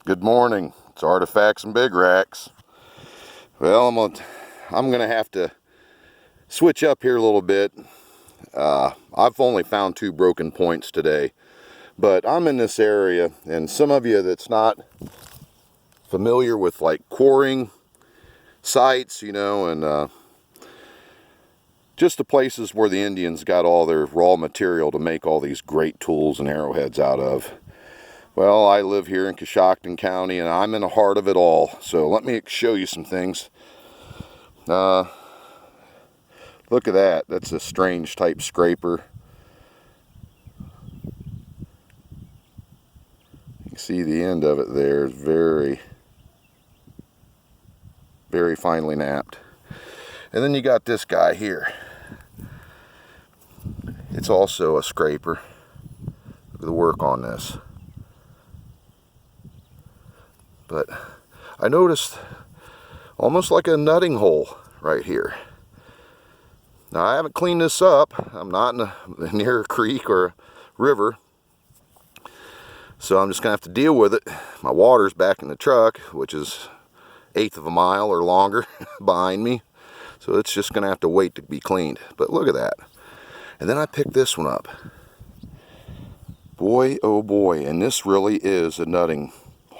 Good morning. It's Artifacts and Big Racks. Well, I'm gonna have to switch up here a little bit. I've only found 2 broken points today, but I'm in this area, and some of you that's not familiar with like quarrying sites, you know, and just the places where the Indians got all their raw material to make all these great tools and arrowheads out of. Well, I live here in Coshocton County, and I'm in the heart of it all. So let me show you some things. Look at that. That's a strange type scraper. You can see the end of it there is very, very finely knapped. And then you got this guy here. It's also a scraper. Look at the work on this. But I noticed almost like a nutting hole right here. Now I haven't cleaned this up. I'm not near a creek or a river, so I'm just gonna have to deal with it. My water's back in the truck, which is 1/8 of a mile or longer behind me, so it's just gonna have to wait to be cleaned. But look at that. And then I picked this one up. Boy, oh boy, and this really is a nutting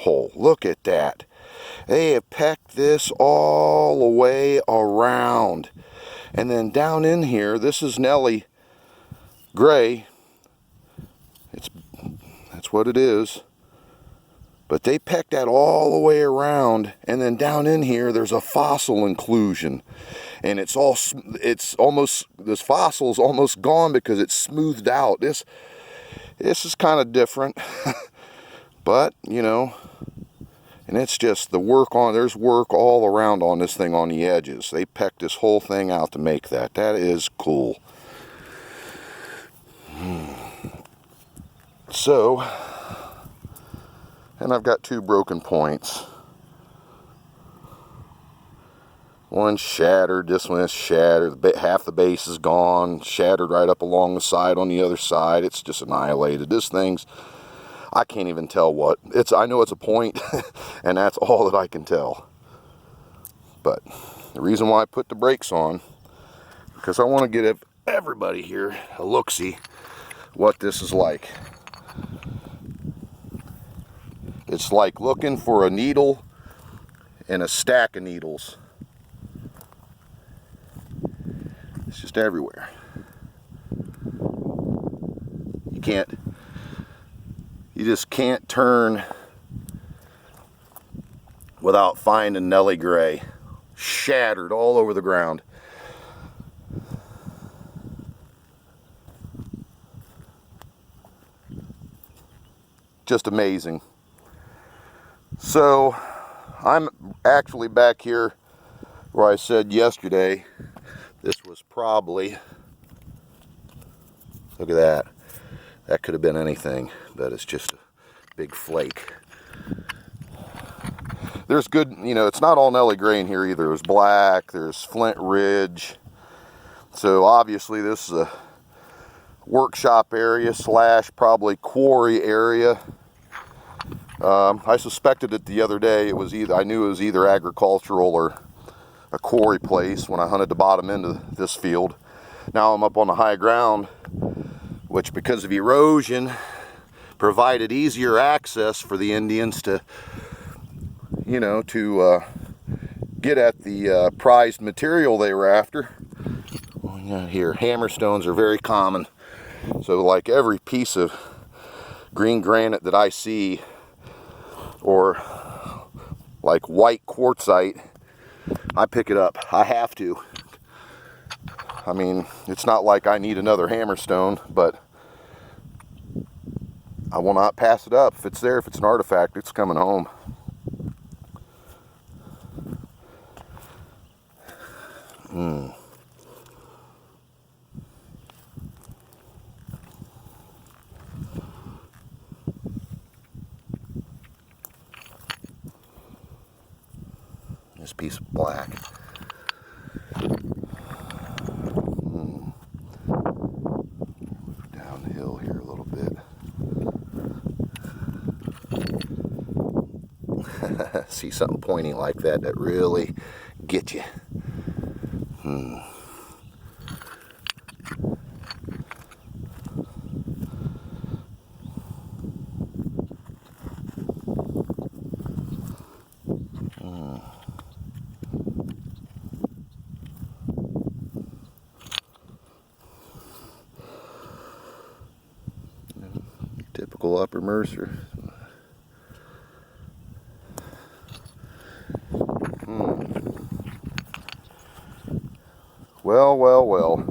hole. Look at that. They have pecked this all the way around. And then down in here, this is Nelly gray. That's what it is. But they pecked that all the way around, and then down in here there's a fossil inclusion. And this fossil is almost gone because it's smoothed out. This is kind of different. But, you know, and it's just the work on, there's work all around on this thing on the edges. They pecked this whole thing out to make that. That is cool. So, and I've got 2 broken points. One's shattered, this one is shattered. Half the base is gone, shattered right up along the side on the other side. It's just annihilated. This thing's, I can't even tell what. I know it's a point, and that's all that I can tell. But the reason why I put the brakes on, because I want to get everybody here a look-see what this is like. It's like looking for a needle in a stack of needles. It's just everywhere. You just can't turn without finding Nelly gray, shattered all over the ground. Just amazing. So I'm actually back here where I said yesterday this was probably, look at that. That could have been anything, but it's just a big flake. There's good, you know, it's not all Nelly gray in here either. There's black, there's Flint Ridge. So obviously this is a workshop area / probably quarry area. I suspected it the other day. I knew it was either agricultural or a quarry place when I hunted the bottom end of this field. Now I'm up on the high ground, which because of erosion provided easier access for the Indians to, you know, to get at the prized material they were after. Here, hammerstones are very common. So like every piece of green granite that I see, or like white quartzite, I pick it up. I have to. I mean, it's not like I need another hammerstone, but I will not pass it up. If it's there, if it's an artifact, it's coming home. This piece of black. Downhill here a little bit. See something pointing like that that really gets you. Typical Upper Mercer. Well, well, well.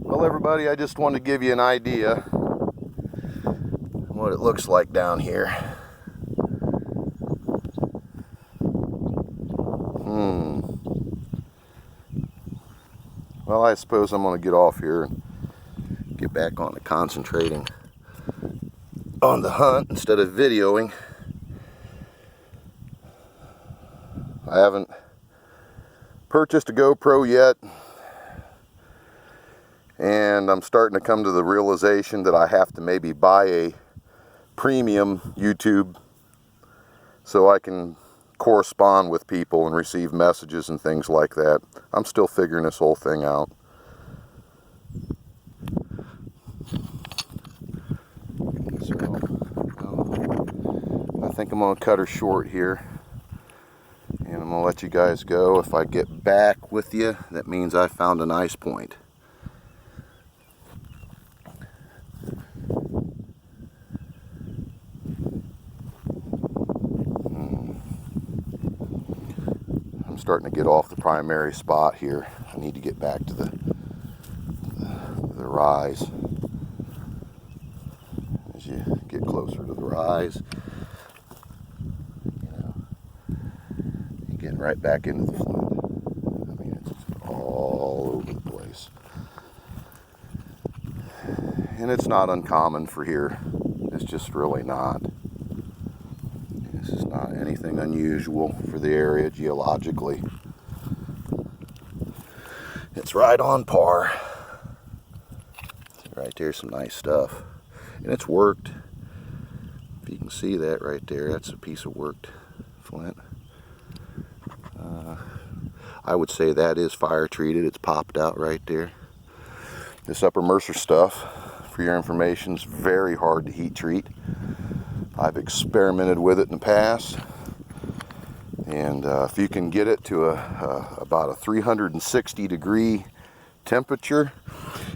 Well, everybody, I just wanted to give you an idea what it looks like down here. Well, I suppose I'm going to get off here and get back on to concentrating on the hunt instead of videoing. I haven't purchased a GoPro yet, and I'm starting to come to the realization that I have to maybe buy a premium YouTube so I can correspond with people and receive messages and things like that. I'm still figuring this whole thing out. So, well, I think I'm going to cut her short here, and I'm going to let you guys go. If I get back with you, that means I found a nice point. Starting to get off the primary spot here. I need to get back to the rise. As you get closer to the rise, you're getting right back into the flint. I mean, it's all over the place. And it's not uncommon for here. It's just really not. This is not anything unusual for the area geologically. It's right on par. Right there's some nice stuff. And it's worked. If you can see that right there, that's a piece of worked flint. I would say that is fire treated. It's popped out right there. This Upper Mercer stuff, for your information, is very hard to heat treat. I've experimented with it in the past, and if you can get it to about a 360 degree temperature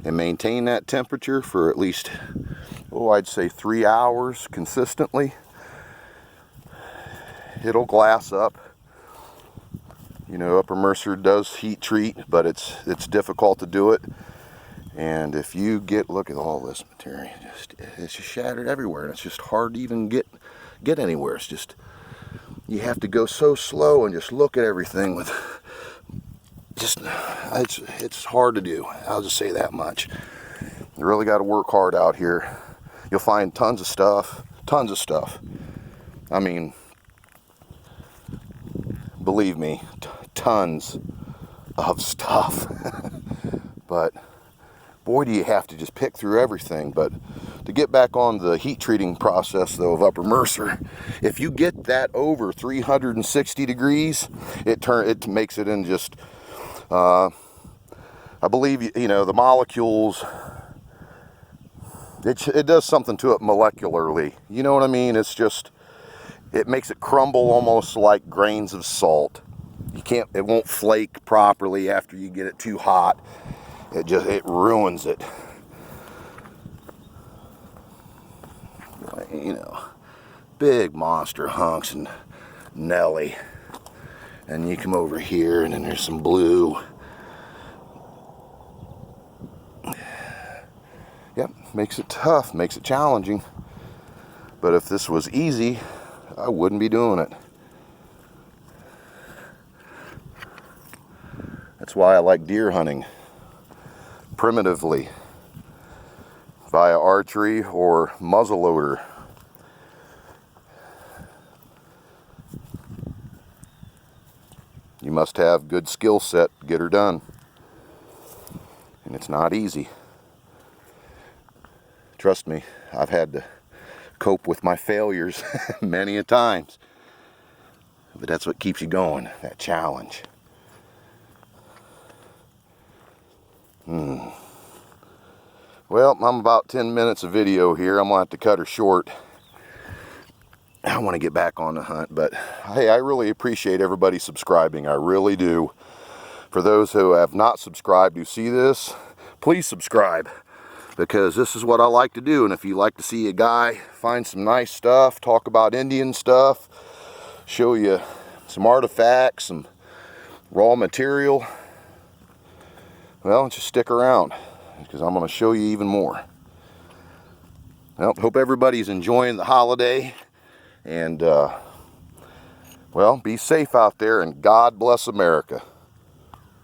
and maintain that temperature for at least, I'd say 3 hours consistently, it'll glass up. You know, Upper Mercer does heat treat, but it's difficult to do it. And if you look at all this material, it's just shattered everywhere, and it's just hard to even get anywhere. It's just, you have to go so slow and just look at everything with it's hard to do. I'll just say that much. You really got to work hard out here. You'll find tons of stuff. I mean, believe me, tons of stuff. But boy, do you have to just pick through everything. But to get back on the heat treating process, though, of Upper Mercer, if you get that over 360 degrees, it makes it in just, I believe, the molecules, it does something to it molecularly. You know what I mean? It's just, it makes it crumble almost like grains of salt. It won't flake properly after you get it too hot. It ruins it. Big monster hunks and Nelly. And you come over here and then there's some blue. Yep, makes it tough, makes it challenging. But if this was easy, I wouldn't be doing it. That's why I like deer hunting primitively, via archery or muzzleloader. You must have good skill set to get her done, and it's not easy. Trust me, I've had to cope with my failures many a times. But that's what keeps you going, that challenge. Well, I'm about 10 minutes of video here. I'm going to have to cut her short. I want to get back on the hunt, but hey, I really appreciate everybody subscribing. I really do. For those who have not subscribed who see this, please subscribe, because this is what I like to do. And if you like to see a guy find some nice stuff, talk about Indian stuff, show you some artifacts, some raw material, well, just stick around, because I'm going to show you even more. Well, hope everybody's enjoying the holiday, and well, be safe out there, and God bless America.